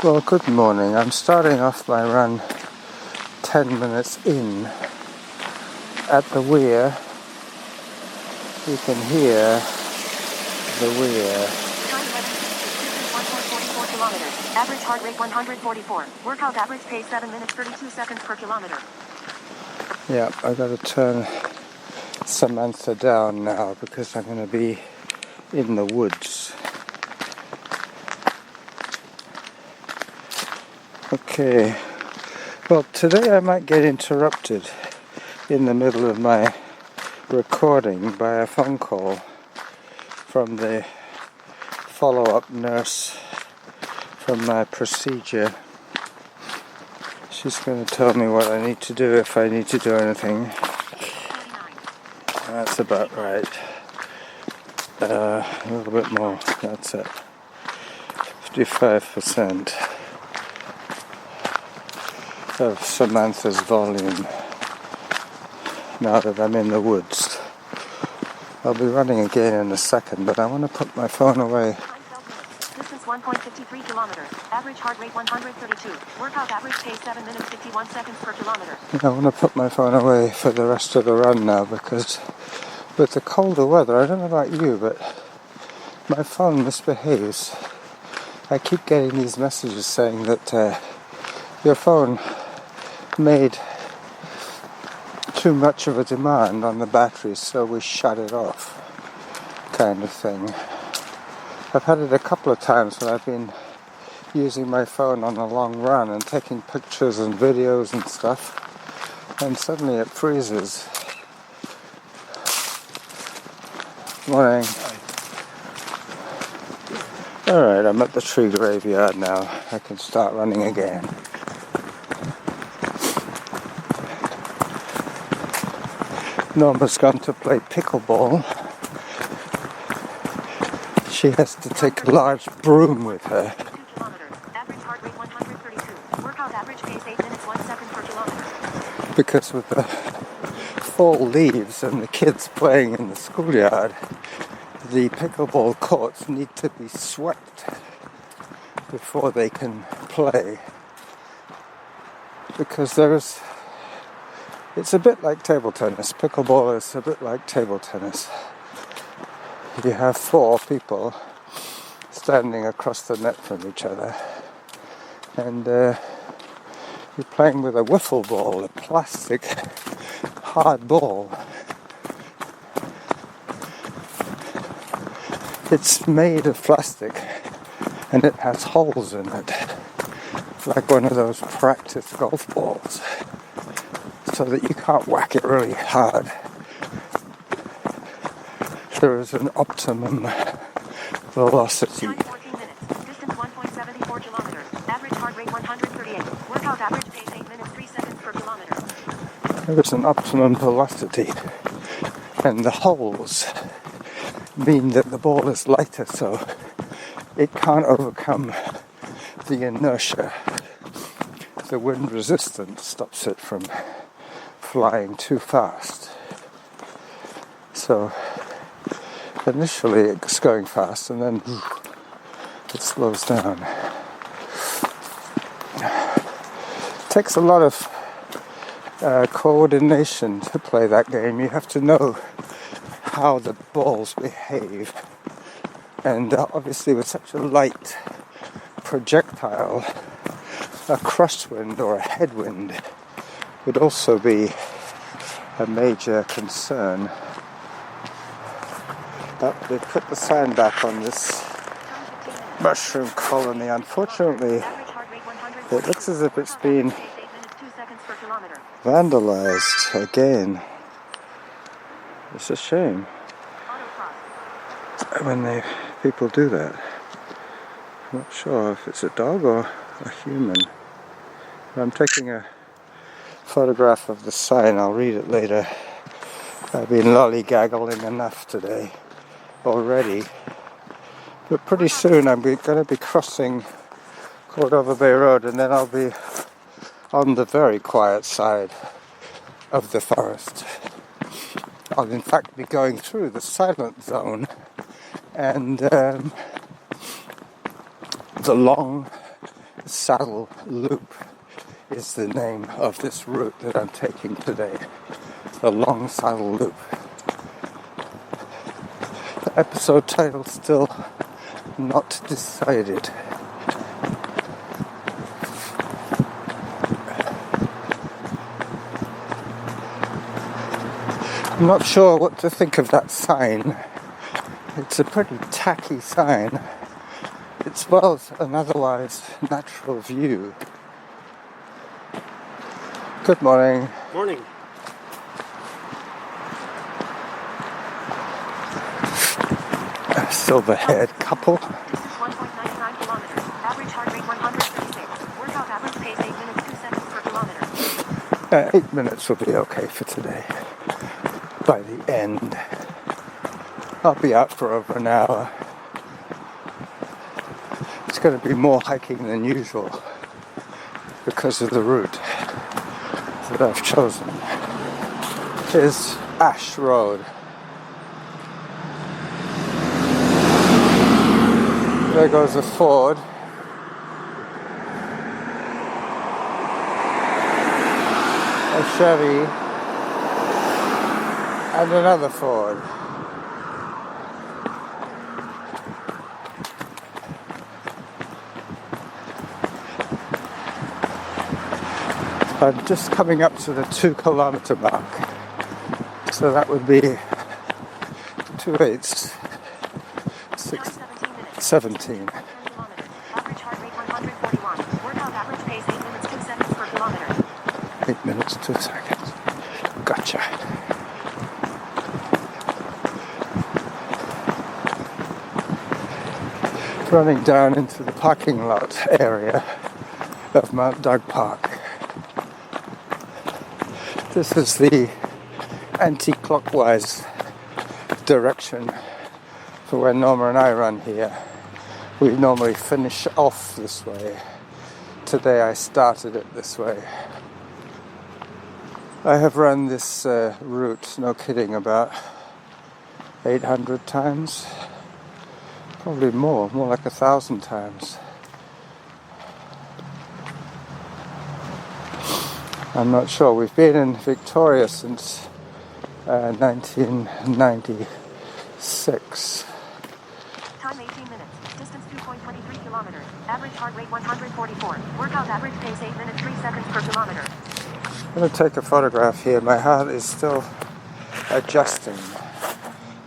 Well, good morning. I'm starting off my run 10 minutes in. At the weir, you can hear the weir. Time 144 kilometers. Average heart rate 144. Workout average pace 7 minutes 32 seconds per kilometer. Yeah, I got to turn Samantha down now because I'm going to be in the woods. Okay, well today I might get interrupted in the middle of my recording by a phone call from the follow-up nurse from my procedure. She's going to tell me what I need to do if I need to do anything. That's about right. A little bit more, that's it. 55% of Samantha's volume now that I'm in the woods. I'll be running again in a second, but I want to put my phone away. Distance 1.53 kilometers. Average heart rate 132. Workout average pace 7 minutes 51 seconds per kilometer. I want to put my phone away for the rest of the run now because with the colder weather, I don't know about you, but my phone misbehaves. I keep getting these messages saying that your phone made too much of a demand on the battery, so we shut it off, kind of thing. I've had it a couple of times when I've been using my phone on a long run and taking pictures and videos and stuff, and suddenly it freezes. Morning. Alright, I'm at the tree graveyard now. I can start running again. Norma's gone to play pickleball. She has to take a large broom with her. 2 kilometers. Average heart rate 132. Workout average pace 8 minutes 1 second per kilometer. Because with the fall leaves and the kids playing in the schoolyard, the pickleball courts need to be swept before they can play. Because it's a bit like table tennis. Pickleball is a bit like table tennis. You have 4 people standing across the net from each other, and you're playing with a wiffle ball, a plastic hard ball. It's made of plastic and it has holes in it, like one of those practice golf balls, so that you can't whack it really hard. There is an optimum velocity. Time 14 minutes. Distance 1.74 kilometers. Average heart rate 138. Workout average pace 8 minutes 3 seconds per kilometer. There is an optimum velocity, and the holes mean that the ball is lighter, so it can't overcome the inertia. The wind resistance stops it from flying too fast. So initially it's going fast and then it slows down. It takes a lot of coordination to play that game. You have to know how the balls behave, and obviously with such a light projectile, a crosswind or a headwind would also be a major concern. But they put the sign back on this mushroom colony. Unfortunately, it looks as if it's been vandalized again. It's a shame when people do that. I'm not sure if it's a dog or a human. I'm taking a photograph of the sign. I'll read it later. I've been lollygaggling enough today already. But pretty soon I'm going to be crossing Cordova Bay Road, and then I'll be on the very quiet side of the forest. I'll in fact be going through the silent zone, and the long Saddle Loop is the name of this route that I'm taking today. The Long Saddle Loop. The episode title still not decided. I'm not sure what to think of that sign. It's a pretty tacky sign. It spoils an otherwise natural view. Good morning. Morning. A silver-haired couple. 1.99 kilometers. Average heart rate 136. Workout average pace 8 minutes 2 seconds per kilometer. 8 minutes will be okay for today. By the end, I'll be out for over an hour. It's going to be more hiking than usual because of the route that I've chosen. Is Ash Road. There goes a Ford. A Chevy. And another Ford. I'm just coming up to the 2 kilometer mark. So that would be 2 8s. 17. Average heart rate 141. Workout average pace 8 minutes 2 seconds per kilometer. 8 minutes 2 seconds. Gotcha. Running down into the parking lot area of Mount Doug Park. This is the anti-clockwise direction for when Norma and I run here. We normally finish off this way. Today I started it this way. I have run this route, no kidding, about 800 times. Probably more like 1,000 times. I'm not sure. We've been in Victoria since 1996. Time 18 minutes. Distance 2.23 kilometers. Average heart rate 144. Workout average pace 8 minutes 3 seconds per kilometer. I'm going to take a photograph here. My heart is still adjusting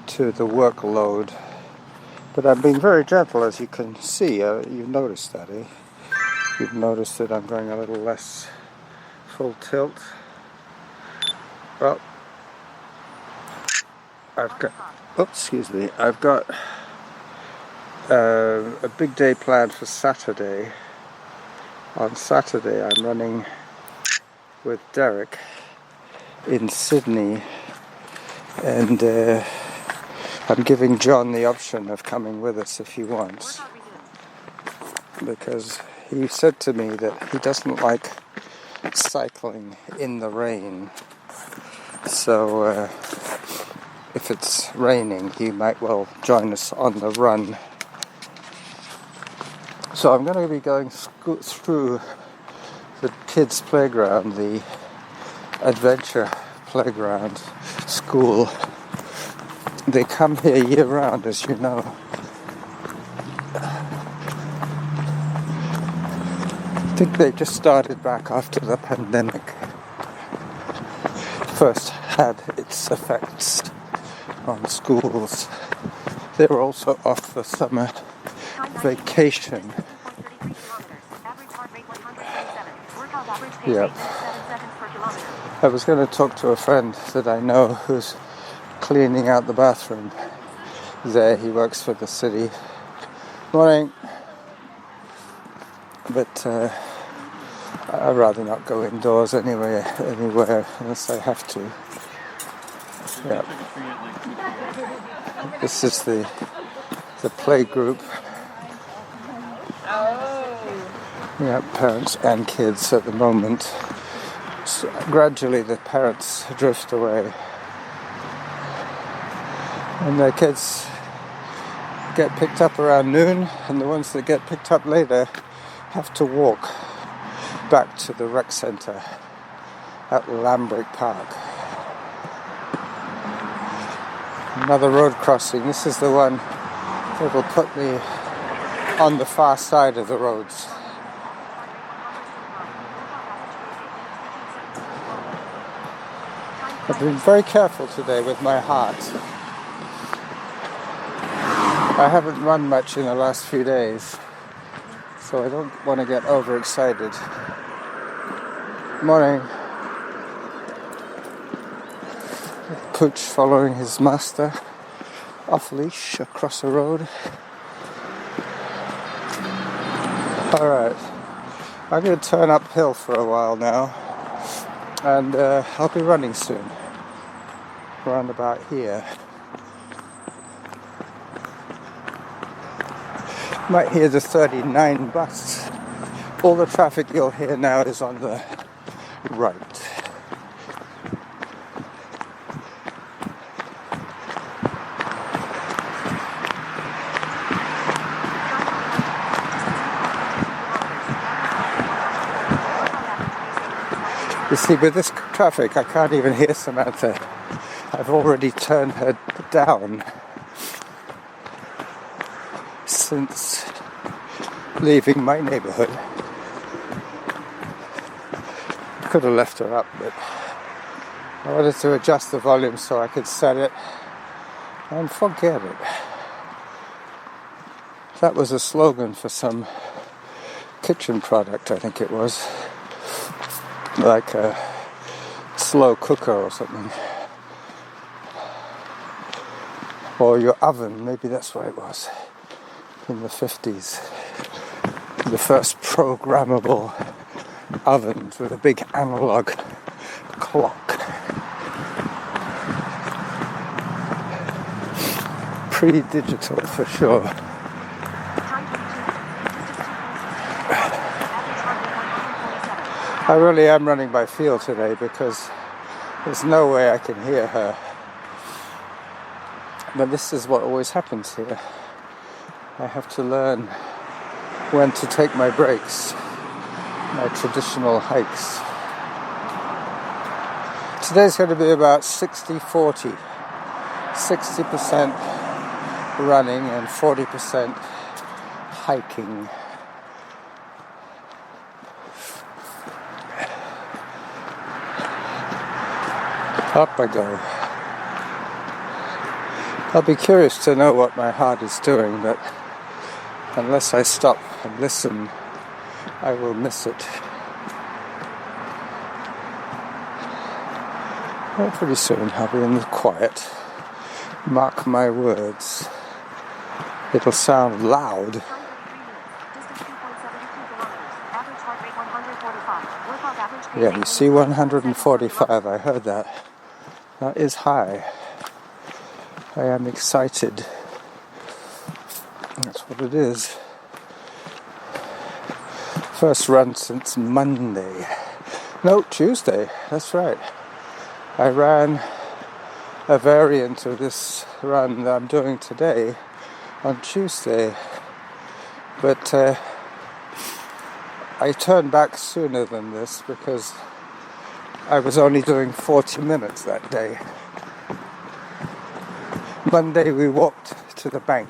to the workload. But I'm being very gentle, as you can see. You've noticed that, eh? You've noticed that I'm going a little less full tilt. Well, I've got a big day planned for Saturday. On Saturday I'm running with Derek in Sydney, and I'm giving John the option of coming with us if he wants, because he said to me that he doesn't like cycling in the rain. So if it's raining, he might well join us on the run. So I'm going to be going through the kids' playground, the adventure playground school. They come here year round, as you know. I think they just started back after the pandemic first had its effects on schools. They were also off for summer vacation. Yep. I was going to talk to a friend that I know who's cleaning out the bathroom there. He works for the city. Morning. But I'd rather not go indoors anywhere unless I have to. Yeah. This is the play group. Yeah, parents and kids at the moment. So gradually the parents drift away, and the kids get picked up around noon, and the ones that get picked up later have to walk back to the rec centre at Lambrick Park. Another road crossing. This is the one that will put me on the far side of the roads. I've been very careful today with my heart. I haven't run much in the last few days, so I don't want to get overexcited. Morning. Pooch following his master off leash across the road. Alright, I'm going to turn uphill for a while now, and I'll be running soon, around about here. Might hear the 39 bus. All the traffic you'll hear now is on the right. You see, with this traffic, I can't even hear Samantha. I've already turned her down since leaving my neighbourhood. Could have left her up, but I wanted to adjust the volume so I could set it and forget it. That was a slogan for some kitchen product, I think it was. Like a slow cooker or something. Or your oven, maybe that's what it was. In the 50s. The first programmable ovens with a big analog clock. Pre-digital for sure. I really am running by feel today because there's no way I can hear her. But this is what always happens here. I have to learn when to take my breaks, my traditional hikes. Today's going to be about 60-40. 60% running and 40% hiking. Up I go. I'll be curious to know what my heart is doing, but unless I stop and listen, I will miss it. Well, pretty soon I'll be in the quiet. Mark my words. It'll sound loud. Yeah, you see 145, I heard that. That is high. I am excited. That's what it is. First run since Monday. No, Tuesday, that's right. I ran a variant of this run that I'm doing today on Tuesday. But I turned back sooner than this because I was only doing 40 minutes that day. Monday we walked to the bank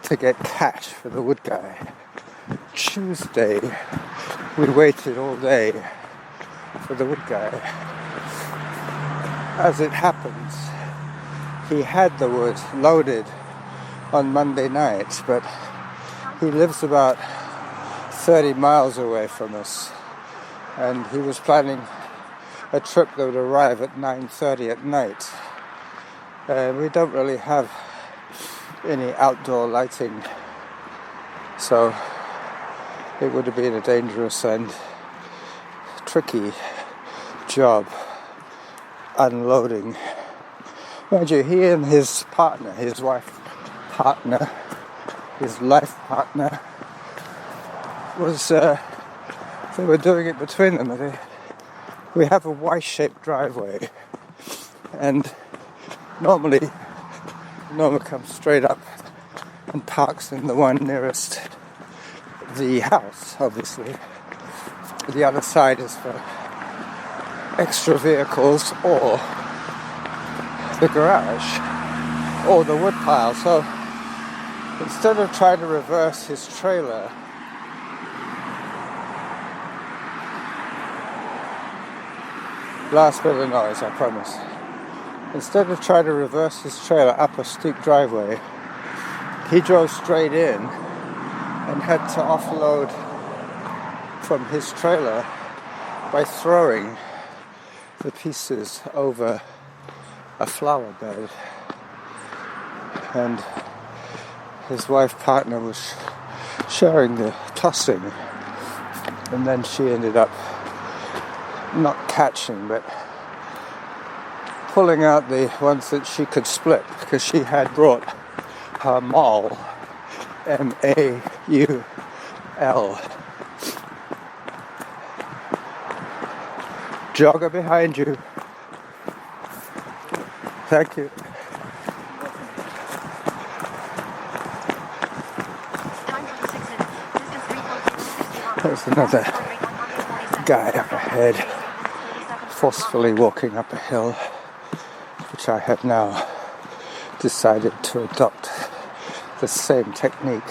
to get cash for the wood guy. Tuesday we waited all day for the wood guy. As it happens, he had the wood loaded on Monday night, but he lives about 30 miles away from us, and he was planning a trip that would arrive at 9:30 at night. We don't really have any outdoor lighting, so it would have been a dangerous and tricky job unloading. Mind you, he and his partner, his life partner, was they were doing it between them. We have a Y-shaped driveway, and normally Norma comes straight up and parks in the one nearest the house, obviously. The other side is for extra vehicles or the garage or the wood pile. So instead of trying to reverse his trailer, last bit of noise, I promise. Instead of trying to reverse his trailer up a steep driveway, he drove straight in and had to offload from his trailer by throwing the pieces over a flower bed. And his wife partner was sharing the tossing, and then she ended up not catching but pulling out the ones that she could split, because she had brought her maul, M-A-U-L. Jogger behind you. Thank you. There's another guy up ahead, forcefully walking up a hill, which I have now decided to adopt the same technique.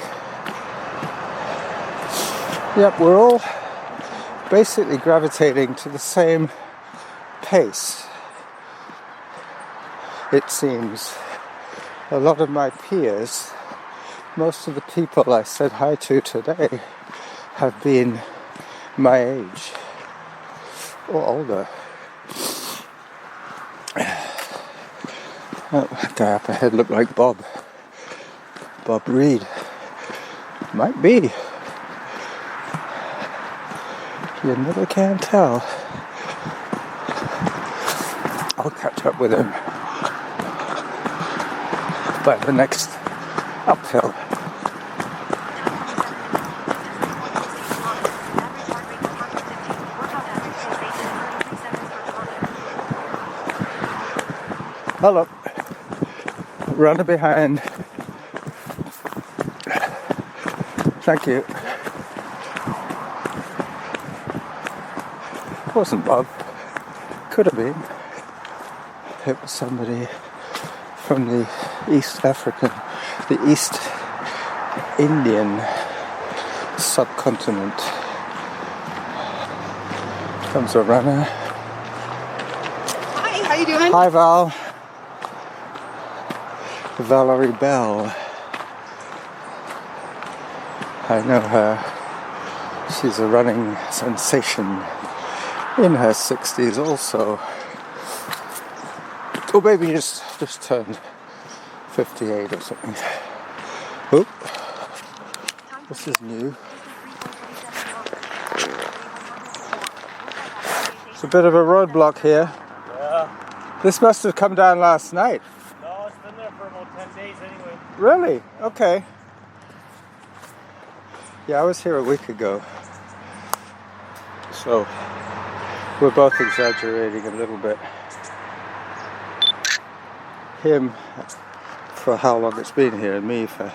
Yep, we're all basically gravitating to the same pace. It seems a lot of my peers, most of the people I said hi to today, have been my age or older. Oh, that guy up ahead looked like Bob Reed. Might be. You never can tell. I'll catch up with him by the next uphill. Hello. Runner behind. Thank you. It wasn't Bob. Could have been. It was somebody from the East Indian subcontinent. Comes a runner. Hi, how you doing? Hi, Val. Valerie Bell. I know her. She's a running sensation in her 60s also. Oh, baby, just turned 58 or something. Oh, this is new. It's a bit of a roadblock here. Yeah. This must have come down last night. No, it's been there for about 10 days anyway. Really? Okay. Yeah, I was here a week ago. So, we're both exaggerating a little bit. Him for how long it's been here, and me for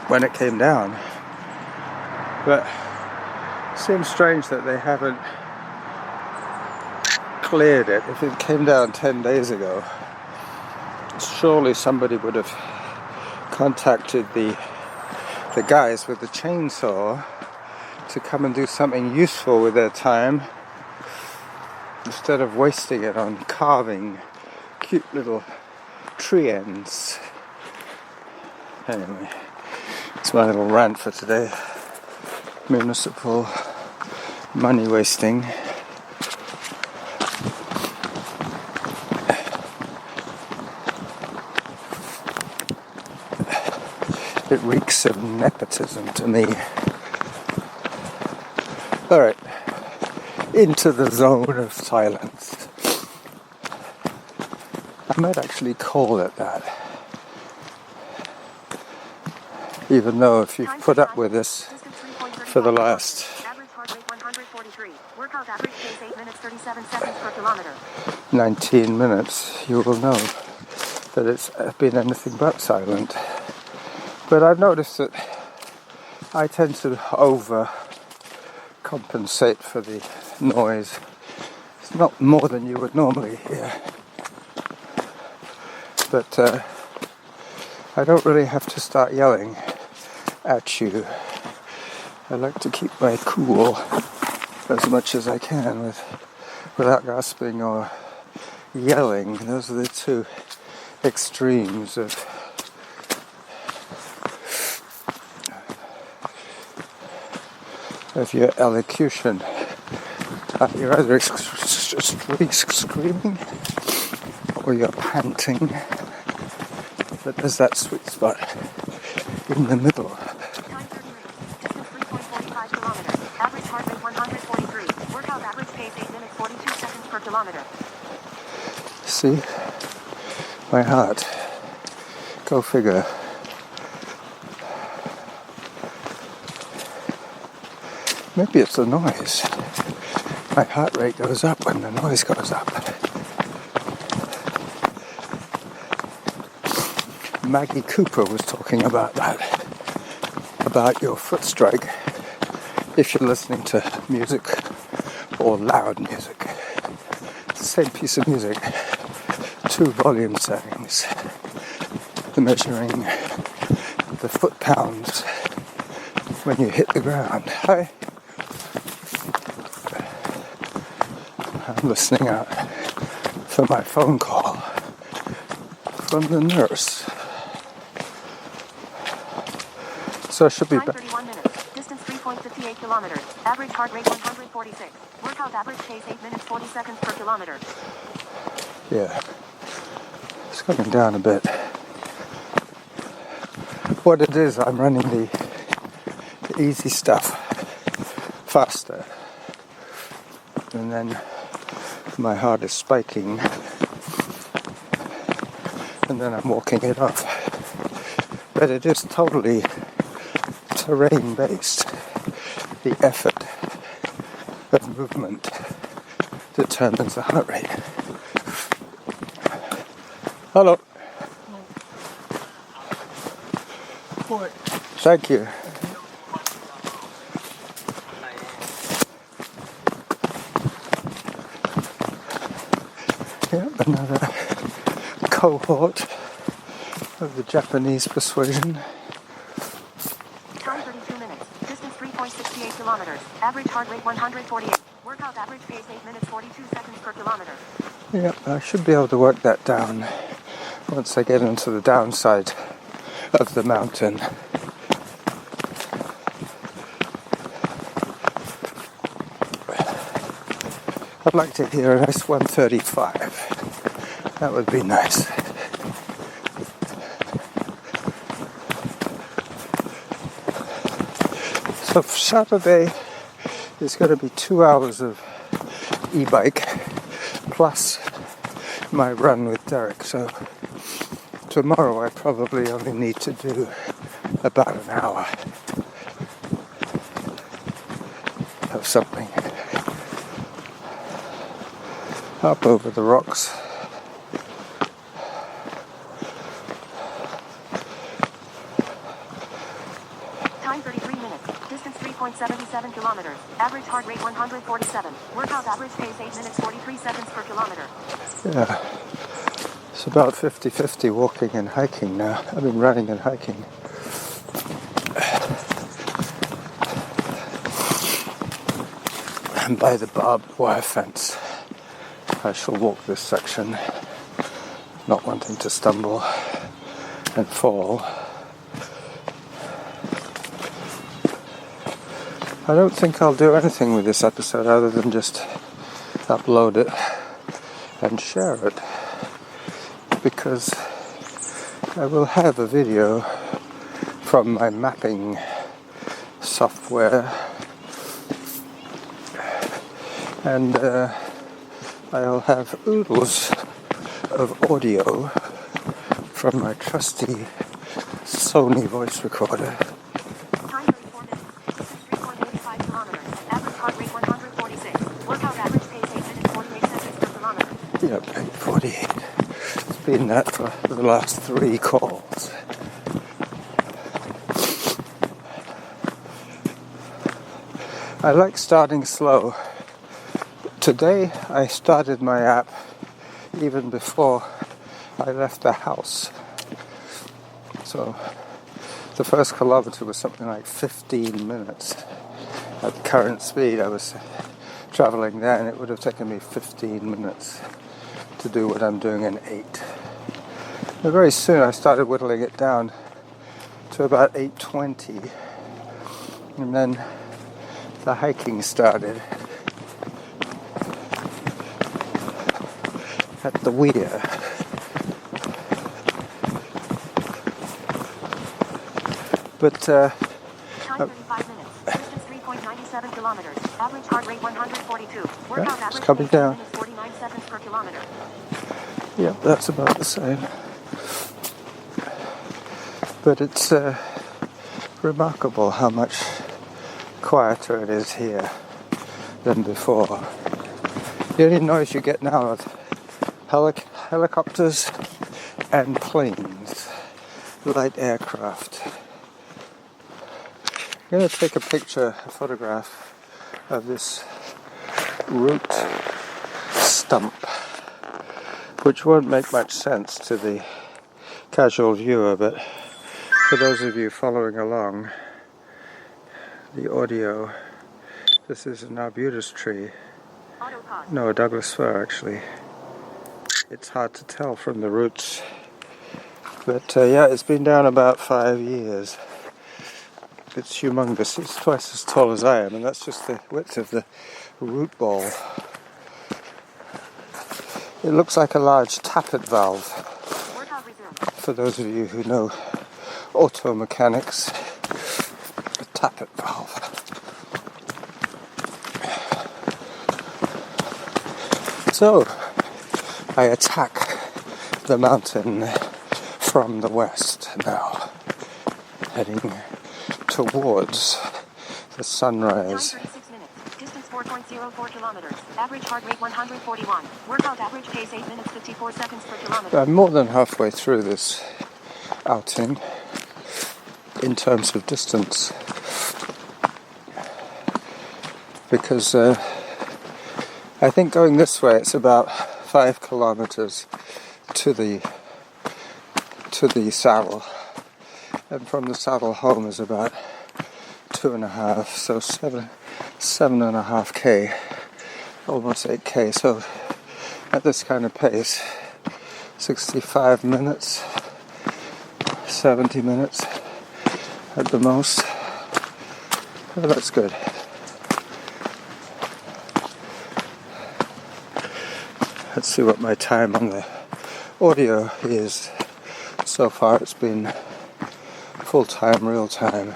when it came down. But it seems strange that they haven't cleared it. If it came down 10 days ago, surely somebody would have contacted the guys with the chainsaw to come and do something useful with their time, instead of wasting it on carving cute little tree ends. Anyway, it's my little rant for today. Municipal money wasting. It reeks of nepotism to me. Alright, into the zone of silence. I might actually call it that. Even though if you've put up with this for the last 19 minutes, you will know that it's been anything but silent. But I've noticed that I tend to overcompensate for the noise. It's not more than you would normally hear, but I don't really have to start yelling at you. I like to keep my cool as much as I can without gasping or yelling. Those are the two extremes of your elocution. You're either screaming or you're panting, but there's that sweet spot in the middle. Time 30 minutes. Distance 3.45 kilometers. Average heart rate 143. Workout average pace 8 minutes 42 seconds per kilometer. See? My heart. Go figure. Maybe it's the noise. My heart rate goes up when the noise goes up. Maggie Cooper was talking about that. About your foot strike. If you're listening to music or loud music. It's the same piece of music. 2 volume settings. Measuring the foot pounds when you hit the ground. Hi. I'm listening out for my phone call from the nurse. So I should be back. 31 minutes. Distance 3.58 kilometers. Average heart rate 146. Workout average pace 8 minutes 40 seconds per kilometer. Yeah. It's coming down a bit. What it is, I'm running the easy stuff faster. And then my heart is spiking. And then I'm walking it off. But it is totally terrain based. The effort of movement determines the heart rate. Hello. Thank you. Yep, another cohort of the Japanese persuasion. Time 32 minutes. Distance 3.68 kilometers. Average heart rate 148. Workout average pace 8 minutes 42 seconds per kilometer. Yep, I should be able to work that down once I get into the downside of the mountain. I'd like to hear a nice 135. That would be nice. So Saturday is going to be 2 hours of e-bike plus my run with Derek. So tomorrow I probably only need to do about an hour of something. Up over the rocks. Time 33 minutes. Distance 3.77 kilometers. Average heart rate 147. Workout average pace 8 minutes 43 seconds per kilometer. Yeah. It's about 50-50 walking and hiking now. I mean running and hiking. And by the barbed wire fence. I shall walk this section, not wanting to stumble and fall. I don't think I'll do anything with this episode other than just upload it and share it, because I will have a video from my mapping software, and I'll have oodles of audio from my trusty Sony voice recorder. Time 34 minutes. Distance 3.85 kilometers. Average heart rate 146. Workout average pace 8 minutes 48 seconds per kilometer. Yep, 8:48. It's been that for the last 3 calls. I like starting slow. Today I started my app even before I left the house. So the first kilometer was something like 15 minutes. At current speed I was traveling there, and it would have taken me 15 minutes to do what I'm doing in 8. But very soon I started whittling it down to about 8:20, and then the hiking started at the weir. But Time 35 minutes. Distance 3.97 kilometers. Average heart rate 142. Workout it's average coming pace down. 8 minutes 49 seconds per kilometer. Yep, that's about the same. But it's remarkable how much quieter it is here than before. The only noise you get now are helicopters and planes, light aircraft. I'm going to take a photograph of this root stump, which won't make much sense to the casual viewer, but for those of you following along the audio, this is an arbutus tree. No, a Douglas fir actually. It's hard to tell from the roots. But yeah, it's been down about 5 years. It's humongous. It's twice as tall as I am, and that's just the width of the root ball. It looks like a large tappet valve. For those of you who know auto mechanics, a tappet valve. So, I attack the mountain from the west now, heading towards the sunrise. Time 36 minutes. Distance 4.04 kilometers. Average heart rate 141. Workout average pace 8 minutes 54 seconds per kilometer. I'm more than halfway through this outing in terms of distance, because I think going this way it's about 5 kilometers to the saddle, and from the saddle home is about 2.5, so 7.5k, almost 8k. So at this kind of pace, 65 minutes, 70 minutes at the most. Oh, that's good. Let's see what my time on the audio is. So far it's been full time, real time.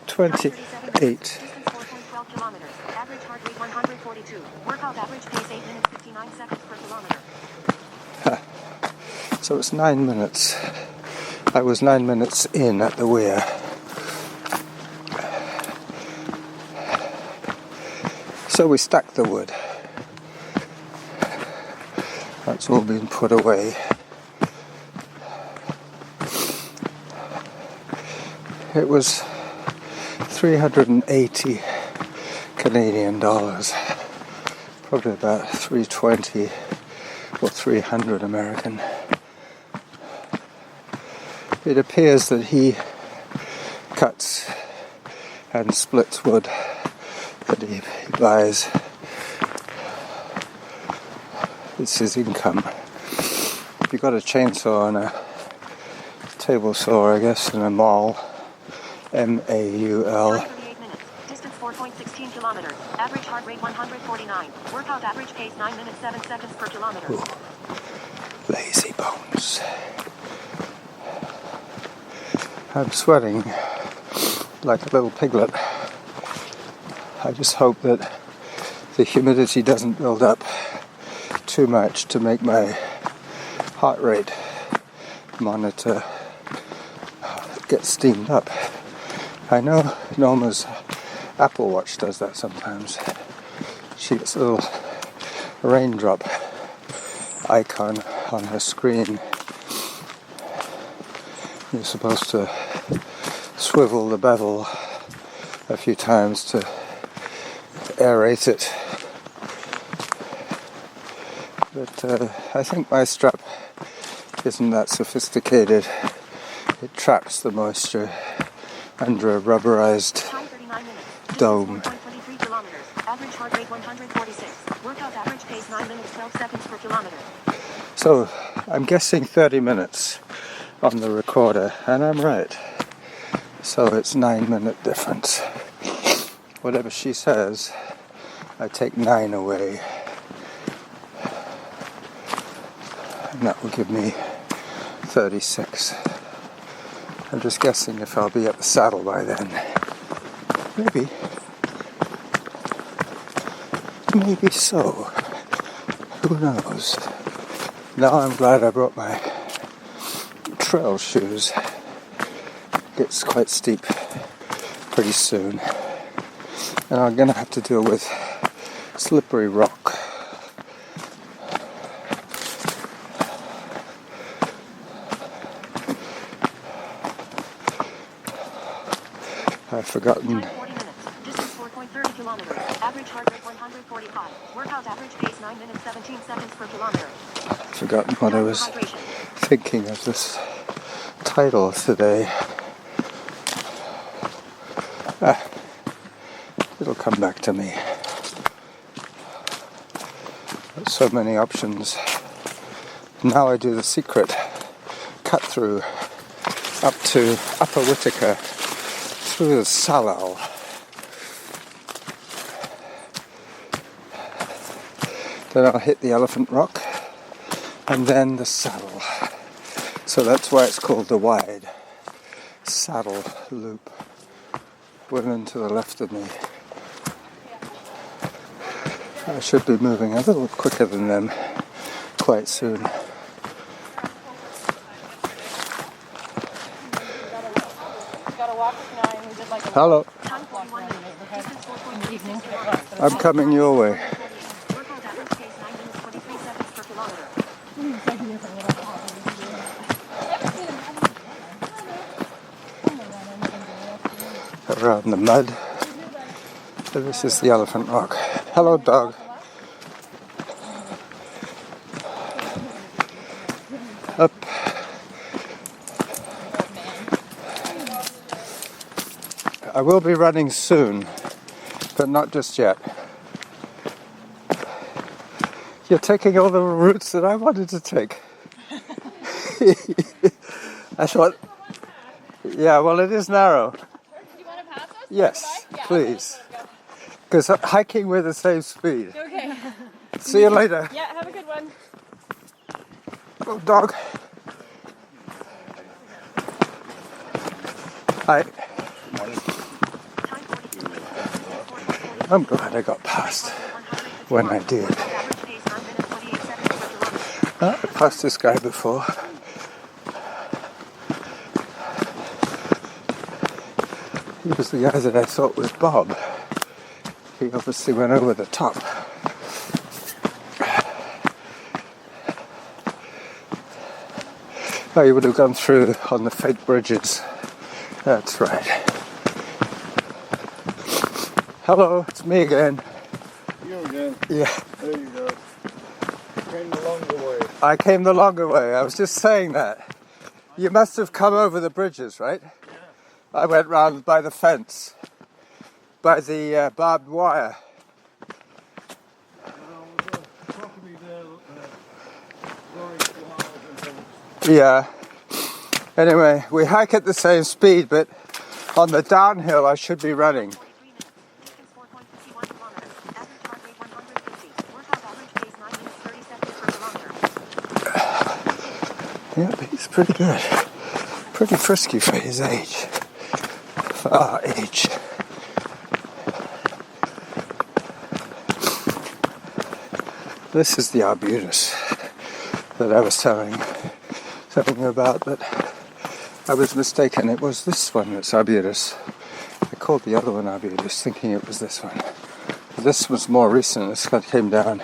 28. Distance 4.12 kilometers. Average heart rate 142. Workout average pace 8 minutes 59 seconds per kilometer. So it's 9 minutes. I was 9 minutes in at the weir. So we stacked the wood. That's all been put away. It was 380 Canadian dollars, probably about 320 or 300 American. It appears that he cuts and splits wood that he buys. It's his income. If you've got a chainsaw and a table saw, I guess, in a maul, M-A-U-L. Time 38 minutes. Distance 4.16 kilometers. Average heart rate 149. Workout average pace 9 minutes 7 seconds per kilometer. Ooh. Lazy bones. I'm sweating like a little piglet. I just hope that the humidity doesn't build up too much to make my heart rate monitor get steamed up. I know Norma's Apple Watch does that sometimes. She gets a little raindrop icon on her screen. You're supposed to swivel the bevel a few times to aerate it. But I think my strap isn't that sophisticated. It traps the moisture under a rubberized Time 39 minutes. dome. 4.23 kilometers. Average heart rate 146. Workout average pace 9 minutes 12 seconds per kilometer. So I'm guessing 30 minutes on the recorder, and I'm right. So it's 9-minute difference. Whatever she says, I take 9 away. And that will give me 36. I'm just guessing if I'll be at the saddle by then. Maybe. Maybe so. Who knows? Now I'm glad I brought my trail shoes. It's quite steep pretty soon. And I'm going to have to deal with slippery rock. I've forgotten. Time 40 minutes. Distance 4.30 kilometers. Average heart rate 145. Workout average pace 9 minutes 17 seconds per kilometer. I've forgotten what I was Hydration. thinking of this title today. It'll come back to me. There's so many options. Now I do the secret cut through up to Upper Whittaker through the Salal. Then I'll hit the Elephant Rock and then the saddle. So that's why it's called the wide saddle loop. Women to the left of me. I should be moving a little quicker than them quite soon. Hello. Time 41 minutes. Distance 4.36 kilometers. I'm coming your way. Workout average pace 9 minutes 23 seconds per kilometer. Around the mud. So this is the Elephant Rock. Hello, dog. Up. I will be running soon, but not just yet. You're taking all the routes that I wanted to take. I thought, yeah, well, it is narrow. Do you want to pass us? Yes, Yeah. please. Because hiking we're the same speed. Okay. See you later. Yeah, have a good one. Oh, dog. Hi. I'm glad I got past when I did. Average pace 9 minutes 28 seconds per kilometer. I passed this guy before. He was the guy that I thought was Bob. He obviously went over the top. Oh, you would have gone through on the fake bridges. That's right. Hello, it's me again. You again. Yeah, There you go. Came the longer way. I came the longer way. I was just saying that. You must have come over the bridges, right? Yeah. I went round by the fence, by the barbed wire. Property there, lorry flowers and things. Yeah. Anyway, we hike at the same speed, but on the downhill I should be running. 43 minutes. Distance 4.51 kilometers. Average heart rate 150. Workout average pace 9 minutes 30 seconds per kilometer. Yeah, he's pretty good. Pretty frisky for his age. For our age. This is the arbutus that I was telling you about, but I was mistaken. It was this one that's arbutus. I called the other one arbutus, thinking it was this one. But this was more recent. This one came down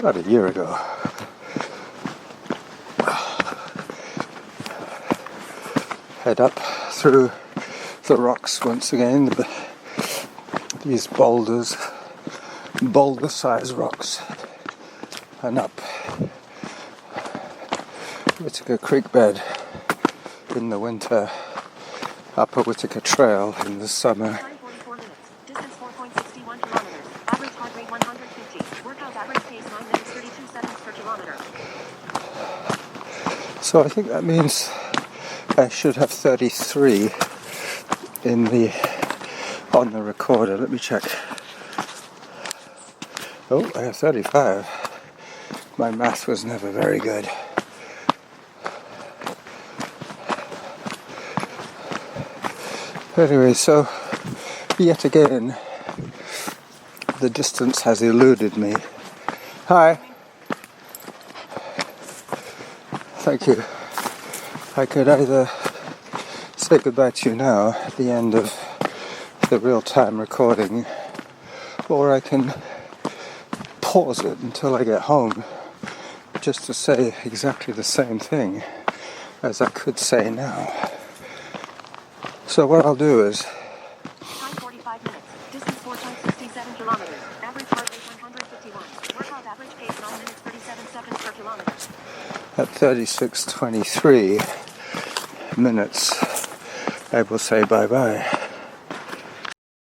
about a year ago. Head up through the rocks once again. These boulders, boulder-sized rocks, and up Whittaker Creek bed in the winter, Upper Whittaker Trail in the summer. Time 44 minutes. Distance 4.61 kilometers. Average heart rate 150. Workout average pace 9 minutes 32 seconds per kilometer. So I think that means I should have 33 on the recorder. Let me check. Oh, I have 35. My math was never very good. Anyway, so yet again the distance has eluded me. Hi. Thank you. I could either say goodbye to you now at the end of the real-time recording, or I can pause it until I get home just to say exactly the same thing as I could say now. So what I'll do is... Time 45 minutes. Distance 4.67 kilometers. Average heart rate 151. Workout average pace 9 minutes 37 seconds per kilometer. At 36:23 minutes, I will say bye-bye.